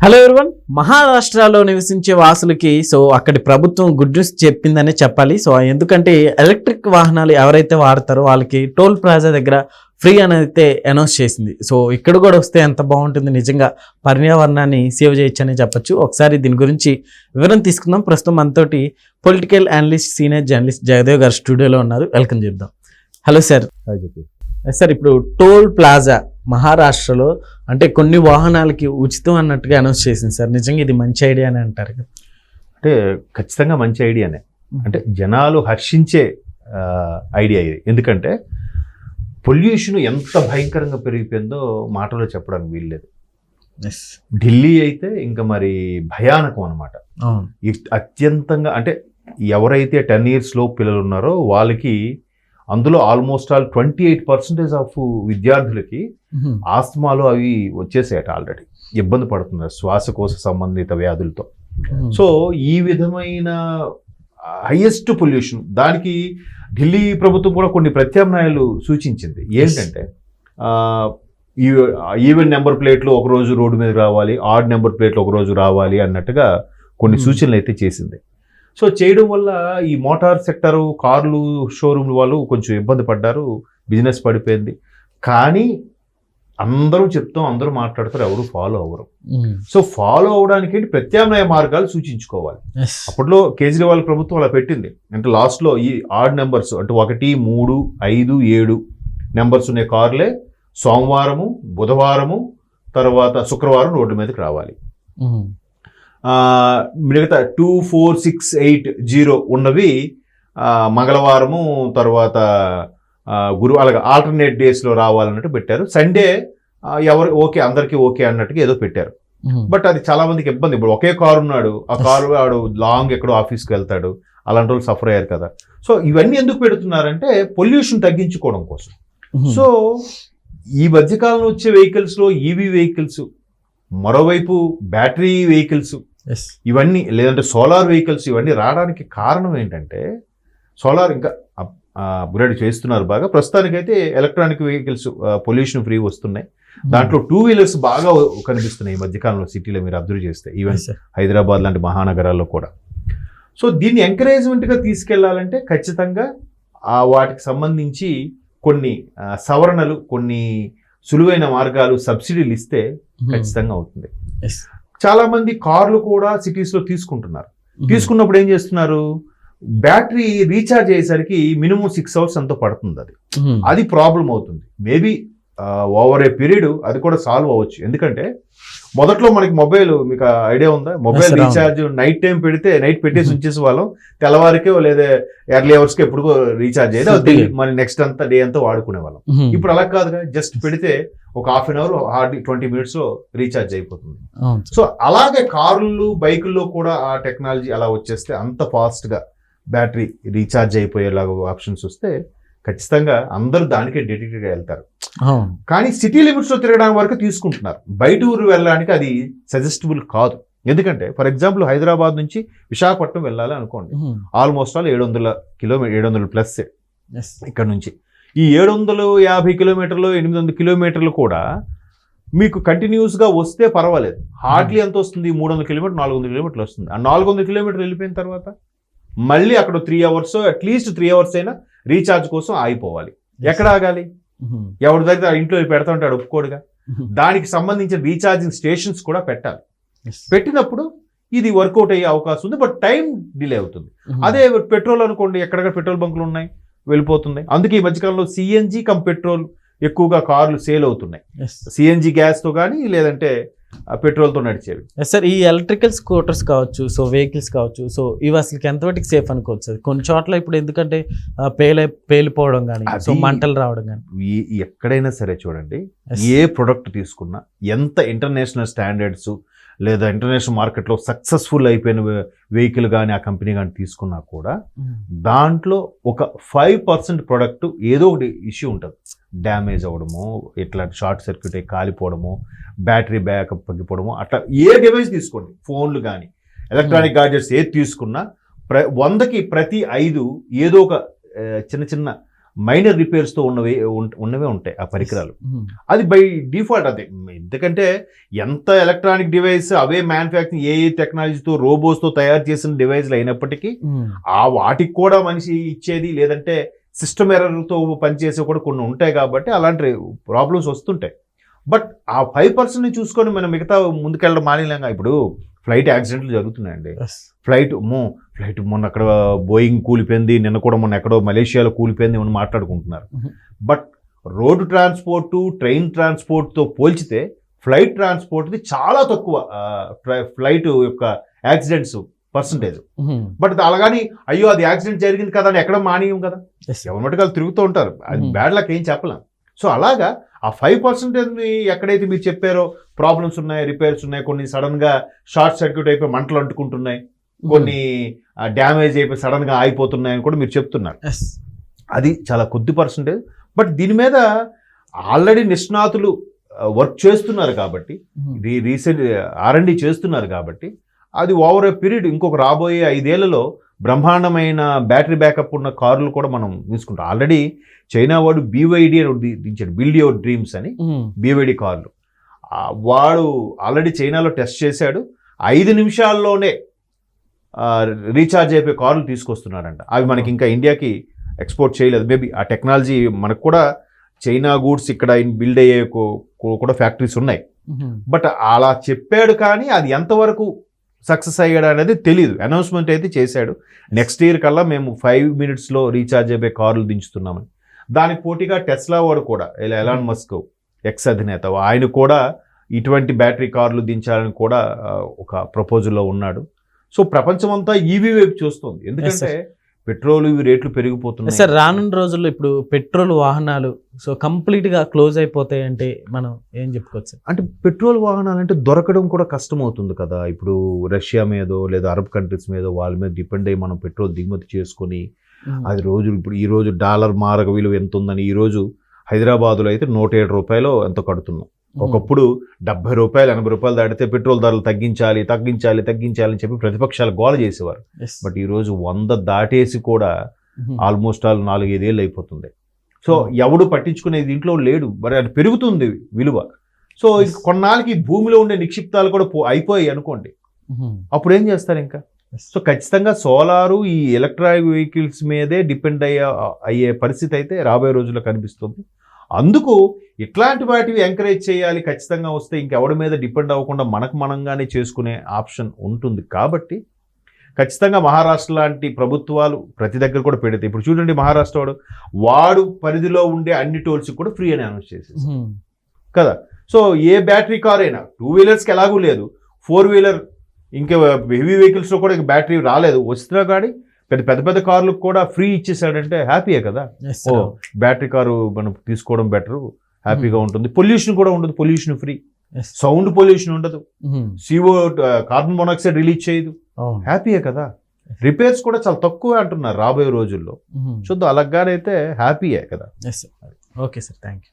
Hello everyone, మహారాష్ట్రలో నివసించే వాసులకి అక్కడి ప్రభుత్వం గుడ్ న్యూస్ చెప్పిందనే చెప్పాలి. ఎందుకంటే ఎలక్ట్రిక్ వాహనాలు ఎవరైతే వాడతారో వాళ్ళకి టోల్ ప్లాజా దగ్గర ఫ్రీ అని అయితే అనౌన్స్ చేసింది. ఇక్కడ కూడా వస్తే ఎంత బాగుంటుంది, నిజంగా పర్యావరణాన్ని సేవ్ చేయొచ్చు అని చెప్పొచ్చు. ఒకసారి దీని గురించి వివరం తీసుకుందాం. ప్రస్తుతం మనతోటి political analyst, senior journalist Jagdev గారు స్టూడియోలో ఉన్నారు. వెల్కమ్ చెప్దాం. Hello sir. సార్, ఇప్పుడు టోల్ ప్లాజా మహారాష్ట్రలో అంటే కొన్ని వాహనాలకి ఉచితం అన్నట్టుగా అనౌన్స్ చేసింది సార్. నిజంగా ఇది మంచి ఐడియా అని అంటారు? అంటే ఖచ్చితంగా మంచి ఐడియానే. అంటే జనాలు హర్షించే ఐడియా ఇది. ఎందుకంటే పొల్యూషన్ ఎంత భయంకరంగా పెరిగిపోయిందో మాటలో చెప్పడానికి వీల్లేదు. ఢిల్లీ అయితే ఇంకా మరి భయానకం అనమాట. అత్యంతంగా అంటే ఎవరైతే 10 years లోపు పిల్లలు ఉన్నారో వాళ్ళకి, అందులో ఆల్మోస్ట్ ఆల్ 28% ఆఫ్ విద్యార్థులకి ఆస్తమాలు అవి వచ్చేసాయట. ఆల్రెడీ ఇబ్బంది పడుతున్నారు శ్వాసకోశ సంబంధిత వ్యాధులతో. సో ఈ విధమైన హైయెస్ట్ పొల్యూషన్, దానికి ఢిల్లీ ప్రభుత్వం కూడా కొన్ని ప్రత్యామ్నాయాలు సూచించింది. ఏంటంటే ఈవెన్ నెంబర్ ప్లేట్లు ఒకరోజు రోడ్డు మీద రావాలి, ఆడ్ నెంబర్ ప్లేట్లు ఒకరోజు రావాలి అన్నట్టుగా కొన్ని సూచనలు అయితే చేసింది. సో చేయడం వల్ల ఈ మోటార్ సెక్టరు, కార్లు షోరూమ్లు వాళ్ళు కొంచెం ఇబ్బంది పడ్డారు, బిజినెస్ పడిపోయింది. కానీ అందరూ చెప్తాం, అందరూ మాట్లాడతారు, ఎవరు ఫాలో అవ్వరు. సో ఫాలో అవడానికి ప్రత్యామ్నాయ మార్గాలు సూచించుకోవాలి. అప్పట్లో కేజ్రీవాల్ ప్రభుత్వం అలా పెట్టింది. అంటే లాస్ట్లో ఈ ఆడ్ నెంబర్స్, అంటే 1, 3, 5, 7 నెంబర్స్ ఉన్న కార్లే సోమవారము, బుధవారము, తర్వాత శుక్రవారం రోడ్డు మీదకి రావాలి. మిగతా 2, 4, 6, 8, 0 ఉన్నవి మంగళవారము, తర్వాత అలాగే ఆల్టర్నేట్ డేస్లో రావాలన్నట్టు పెట్టారు. సండే ఎవరు ఓకే, అందరికీ ఓకే అన్నట్టుగా ఏదో పెట్టారు. బట్ అది చాలా మందికి ఇబ్బంది. ఇప్పుడు ఒకే కారు ఉన్నాడు, ఆ కారు వాడు లాంగ్ ఎక్కడో ఆఫీస్కి వెళ్తాడు, అలాంటి వాళ్ళు సఫర్ అయ్యారు కదా. సో ఇవన్నీ ఎందుకు పెడుతున్నారంటే పొల్యూషన్ తగ్గించుకోవడం కోసం. సో ఈ మధ్యకాలంలో వచ్చే వెహికల్స్లో ఈవీ వెహికల్స్, మరోవైపు బ్యాటరీ వెహికల్స్, ఇవన్నీ లేదంటే సోలార్ వెహికల్స్, ఇవన్నీ రావడానికి కారణం ఏంటంటే సోలార్ ఇంకా అప్గ్రేడ్ చేస్తున్నారు బాగా. ప్రస్తుతానికైతే ఎలక్ట్రానిక్ వెహికల్స్ పొల్యూషన్ ఫ్రీ వస్తున్నాయి. దాంట్లో 2 wheelers బాగా కనిపిస్తున్నాయి ఈ మధ్యకాలంలో సిటీలో, మీరు అబ్జర్వ్ చేస్తే. ఈవెన్ హైదరాబాద్ లాంటి మహానగరాల్లో కూడా. సో దీన్ని ఎంకరేజ్మెంట్గా తీసుకెళ్లాలంటే ఖచ్చితంగా వాటికి సంబంధించి కొన్ని సవరణలు, కొన్ని సులువైన మార్గాలు, సబ్సిడీలు ఇస్తే ఖచ్చితంగా అవుతుంది. చాలా మంది కార్లు కూడా సిటీస్లో తీసుకుంటున్నారు. తీసుకున్నప్పుడు ఏం చేస్తున్నారు, బ్యాటరీ రీఛార్జ్ అయ్యేసరికి మినిమం 6 hours ఎంతో పడుతుంది. అది ప్రాబ్లం అవుతుంది. మేబీ ఓవర్ ఏ పీరియడ్ అది కూడా సాల్వ్ అవ్వచ్చు. ఎందుకంటే మొదట్లో మనకి మొబైల్, మీకు ఐడియా ఉందా, మొబైల్ రీఛార్జ్ నైట్ టైం పెడితే నైట్ పెట్టేసి ఉంచేసి వాళ్ళం, తెల్లవారికే లేదా ఎర్లీ అవర్స్కి ఎప్పుడు రీఛార్జ్ అయ్యేది, మన నెక్స్ట్ అంతా డే అంతా వాడుకునే వాళ్ళం. ఇప్పుడు అలా కాదుగా, జస్ట్ పెడితే ఒక 1/2 hour, హార్డ్లీ 20 minutes రీఛార్జ్ అయిపోతుంది. సో అలాగే కార్లు, బైకుల్లో కూడా ఆ టెక్నాలజీ అలా వచ్చేస్తే, అంత ఫాస్ట్గా బ్యాటరీ రీఛార్జ్ అయిపోయేలాగా ఆప్షన్స్ వస్తే ఖచ్చితంగా అందరూ దానికే డెడికేట్గా వెళ్తారు. కానీ సిటీ లిమిట్స్లో తిరగడానికి వరకు తీసుకుంటున్నారు. బయట ఊరు వెళ్ళడానికి అది సజెస్టబుల్ కాదు. ఎందుకంటే ఫర్ ఎగ్జాంపుల్ హైదరాబాద్ నుంచి విశాఖపట్నం వెళ్ళాలి అనుకోండి, ఆల్మోస్ట్ ఆల్ 700 kilometers, 700+ ఇక్కడ నుంచి. ఈ 750 kilometers, 800 kilometers కూడా మీకు కంటిన్యూస్గా వస్తే పర్వాలేదు. హార్డ్లీ ఎంత వస్తుంది, 300 kilometers, 400 kilometers వస్తుంది. ఆ 400 kilometers వెళ్ళిపోయిన తర్వాత మళ్ళీ అక్కడ 3 hours, అట్లీస్ట్ 3 hours అయినా రీఛార్జ్ కోసం ఆగిపోవాలి. ఎక్కడ ఆగాలి? ఎవరి దగ్గర ఇంట్లో పెడతా ఉంటాడు, ఒప్పుకోడుగా. దానికి సంబంధించిన రీఛార్జింగ్ స్టేషన్స్ కూడా పెట్టాలి. పెట్టినప్పుడు ఇది వర్కౌట్ అయ్యే అవకాశం ఉంది, బట్ టైం డిలే అవుతుంది. అదే పెట్రోల్ అనుకోండి, ఎక్కడెక్కడ పెట్రోల్ బంకులు ఉన్నాయి, వెళ్ళిపోతుంది. అందుకే ఈ మధ్యకాలంలో సిఎన్జి కమ్ పెట్రోల్ ఎక్కువగా కార్లు సేల్ అవుతున్నాయి. సిఎన్జి గ్యాస్తో కానీ లేదంటే పెట్రోల్తో నడిచేవి. సార్, ఈ ఎలక్ట్రికల్ స్కూటర్స్ కావచ్చు, వెహికల్స్ కావచ్చు, ఇవి అసలు ఎంతవరకు సేఫ్ అనుకోవచ్చు? కొన్ని చోట్ల ఇప్పుడు ఎందుకంటే పేలిపోవడం కానీ, మంటలు రావడం కానీ. ఎక్కడైనా సరే చూడండి, ఏ ప్రొడక్ట్ తీసుకున్నా, ఎంత ఇంటర్నేషనల్ స్టాండర్డ్స్ లేదా ఇంటర్నేషనల్ మార్కెట్లో సక్సెస్ఫుల్ అయిపోయిన వెహికల్ కానీ ఆ కంపెనీ కానీ తీసుకున్నా కూడా దాంట్లో ఒక 5% ప్రొడక్ట్ ఏదో ఒకటి ఇష్యూ ఉంటుంది. డ్యామేజ్ అవ్వడము, ఇట్లాంటి షార్ట్ సర్క్యూట్ అయ్యి కాలిపోవడము, బ్యాటరీ బ్యాకప్ తగ్గిపోవడము, అట్లా ఏ డివైస్ తీసుకోండి, ఫోన్లు కానీ ఎలక్ట్రానిక్ గాడ్జెట్స్ ఏది తీసుకున్నా 100కి ప్రతి 5 ఏదో ఒక చిన్న చిన్న మైనర్ రిపేర్స్తో ఉన్నవే ఉంటాయి ఆ పరికరాలు. అది బై డిఫాల్ట్ అదే. ఎందుకంటే ఎంత ఎలక్ట్రానిక్ డివైస్ అవే మ్యానుఫ్యాక్చరింగ్ ఏ టెక్నాలజీతో రోబోస్తో తయారు చేసిన డివైస్లు అయినప్పటికీ ఆ వాటికి కూడా మనిషి ఇచ్చేది లేదంటే సిస్టమ్ ఎర్రర్తో పనిచేసే కూడా కొన్ని ఉంటాయి కాబట్టి అలాంటి ప్రాబ్లమ్స్ వస్తుంటాయి. బట్ ఆ 5% చూసుకొని మనం మిగతా ముందుకెళ్ళడం మానేలేంగా. ఇప్పుడు ఫ్లైట్ యాక్సిడెంట్లు జరుగుతున్నాయండి. ఫ్లైట్ మొన్న అక్కడ బోయింగ్ కూలిపోయింది, నిన్న కూడా మొన్న ఎక్కడో మలేషియాలో కూలిపోయింది అని మాట్లాడుకుంటున్నారు. బట్ రోడ్డు ట్రాన్స్పోర్టు ట్రైన్ ట్రాన్స్పోర్ట్తో పోల్చితే ఫ్లైట్ ట్రాన్స్పోర్ట్ది చాలా తక్కువ ఫ్లైట్ యొక్క యాక్సిడెంట్స్ పర్సంటేజ్. బట్ అలాగని అయ్యో అది యాక్సిడెంట్ జరిగింది కదా అని ఎక్కడ మానేయం కదా, ఎవరి మటుకు వాళ్ళు తిరుగుతూ ఉంటారు. అది బ్యాడ్ లక్ ఏం చెప్పలేం. సో అలాగా ఆ 5% ఎక్కడైతే మీరు చెప్పారో ప్రాబ్లమ్స్ ఉన్నాయి, రిపేర్స్ ఉన్నాయి, కొన్ని సడన్గా షార్ట్ సర్క్యూట్ అయిపోయి మంటలు అంటుకుంటున్నాయి, కొన్ని డ్యామేజ్ అయిపోయి సడన్గా ఆగిపోతున్నాయి అని కూడా మీరు చెప్తున్నారు. అది చాలా కొద్ది పర్సంటేజ్. బట్ దీని మీద ఆల్రెడీ నిష్ణాతులు వర్క్ చేస్తున్నారు కాబట్టి, రీసెంట్ R&D చేస్తున్నారు కాబట్టి అది ఓవర్ ఏ పీరియడ్ ఇంకొక రాబోయే 5 ఏళ్లలో బ్రహ్మాండమైన బ్యాటరీ బ్యాకప్ ఉన్న కార్లు కూడా మనం తీసుకుంటాం. ఆల్రెడీ చైనా వాడు BYD అని దించాడు, బిల్డ్ యువర్ డ్రీమ్స్ అని. BYD కార్లు వాడు ఆల్రెడీ చైనాలో టెస్ట్ చేశాడు. 5 నిమిషాల్లోనే రీఛార్జ్ అయిపోయే కార్లు తీసుకొస్తున్నారంట. అవి మనకి ఇంకా ఇండియాకి ఎక్స్పోర్ట్ చేయలేదు. మేబీ ఆ టెక్నాలజీ మనకు కూడా చైనా గూడ్స్ ఇక్కడ బిల్డ్ అయ్యే కూడా ఫ్యాక్టరీస్ ఉన్నాయి. బట్ అలా చెప్పాడు కానీ అది ఎంతవరకు సక్సెస్ అయ్యాడు అనేది తెలియదు. అనౌన్స్మెంట్ అయితే చేశాడు, నెక్స్ట్ ఇయర్ కల్లా మేము 5 minutesలో రీఛార్జ్ అయిపోయే కార్లు దించుతున్నామని. దానికి పోటీగా టెస్లా వాడు కూడా, ఎలాన్ మస్క్ ఎక్స్ అధినేత, ఆయన కూడా ఇటువంటి బ్యాటరీ కార్లు దించాలని కూడా ఒక ప్రపోజల్లో ఉన్నాడు. సో ప్రపంచమంతా ఈవీ వైపు చూస్తుంది. ఎందుకంటే పెట్రోల్ ఇవి రేట్లు పెరిగిపోతున్నాయి సార్. రానున్న రోజుల్లో ఇప్పుడు పెట్రోల్ వాహనాలు సో కంప్లీట్గా క్లోజ్ అయిపోతాయి అంటే మనం ఏం చెప్పుకోవచ్చు? అంటే పెట్రోల్ వాహనాలు అంటే దొరకడం కూడా కష్టం అవుతుంది కదా. ఇప్పుడు రష్యా మీదో లేదా అరబ్ కంట్రీస్ మీదో వాళ్ళ మీద డిపెండ్ అయ్యి మనం పెట్రోల్ దిగుమతి చేసుకొని అది ఇప్పుడు ఈ రోజు డాలర్ మారక విలువ ఎంత ఉందని ఈరోజు హైదరాబాదులో అయితే 107 రూపాయలు ఎంతో కడుతున్నాం. ఒకప్పుడు 70 రూపాయలు 80 రూపాయలు దాటితే పెట్రోల్ ధరలు తగ్గించాలి అని చెప్పి ప్రతిపక్షాలు గోల చేసేవారు. బట్ ఈరోజు 100 దాటేసి కూడా ఆల్మోస్ట్ 4-5 ఏళ్ళు అయిపోతుంది. సో ఎవడు పట్టించుకునే దీంట్లో లేడు. మరి అది పెరుగుతుంది విలువ. సో కొన్నాళ్ళకి భూమిలో ఉండే నిక్షిప్తాలు కూడా అయిపోయాయి అనుకోండి, అప్పుడు ఏం చేస్తారు ఇంకా? సో ఖచ్చితంగా సోలారు ఈ ఎలక్ట్రానిక్ వెహికల్స్ మీదే డిపెండ్ అయ్యే పరిస్థితి అయితే రాబోయే రోజుల్లో కనిపిస్తుంది. అందుకు ఇట్లాంటి వాటివి ఎంకరేజ్ చేయాలి. ఖచ్చితంగా వస్తే ఇంకెవడి మీద డిపెండ్ అవ్వకుండా మనంగానే చేసుకునే ఆప్షన్ ఉంటుంది. కాబట్టి ఖచ్చితంగా మహారాష్ట్ర లాంటి ప్రభుత్వాలు ప్రతి దగ్గర కూడా పెడితే, ఇప్పుడు చూడండి మహారాష్ట్ర వాడు పరిధిలో ఉండే అన్ని టోల్స్ కూడా ఫ్రీ అని అనౌన్స్ చేసేసి కదా. సో ఏ బ్యాటరీ కార్ అయినా 2 వీలర్స్కి ఎలాగూ లేదు, 4 వీలర్ ఇంకా హెవీ వెహికల్స్లో కూడా బ్యాటరీ రాలేదు, వస్తున్నా కానీ పెద్ద కార్లకు కూడా ఫ్రీ ఇచ్చేసాడంటే హ్యాపీయే కదా. ఓ బ్యాటరీ కారు మనం తీసుకోవడం బెటరు, హ్యాపీగా ఉంటుంది. పొల్యూషన్ కూడా ఉండదు, పొల్యూషన్ ఫ్రీ, సౌండ్ పొల్యూషన్ ఉండదు, CO కార్బన్ మోనాక్సైడ్ రిలీజ్ చేయదు, హ్యాపీయే కదా. రిపేర్స్ కూడా చాలా తక్కువ అంటున్నారు రాబోయే రోజుల్లో. చూద్దాం, అలాగానైతే హ్యాపీయే కదా. Okay sir, thank you.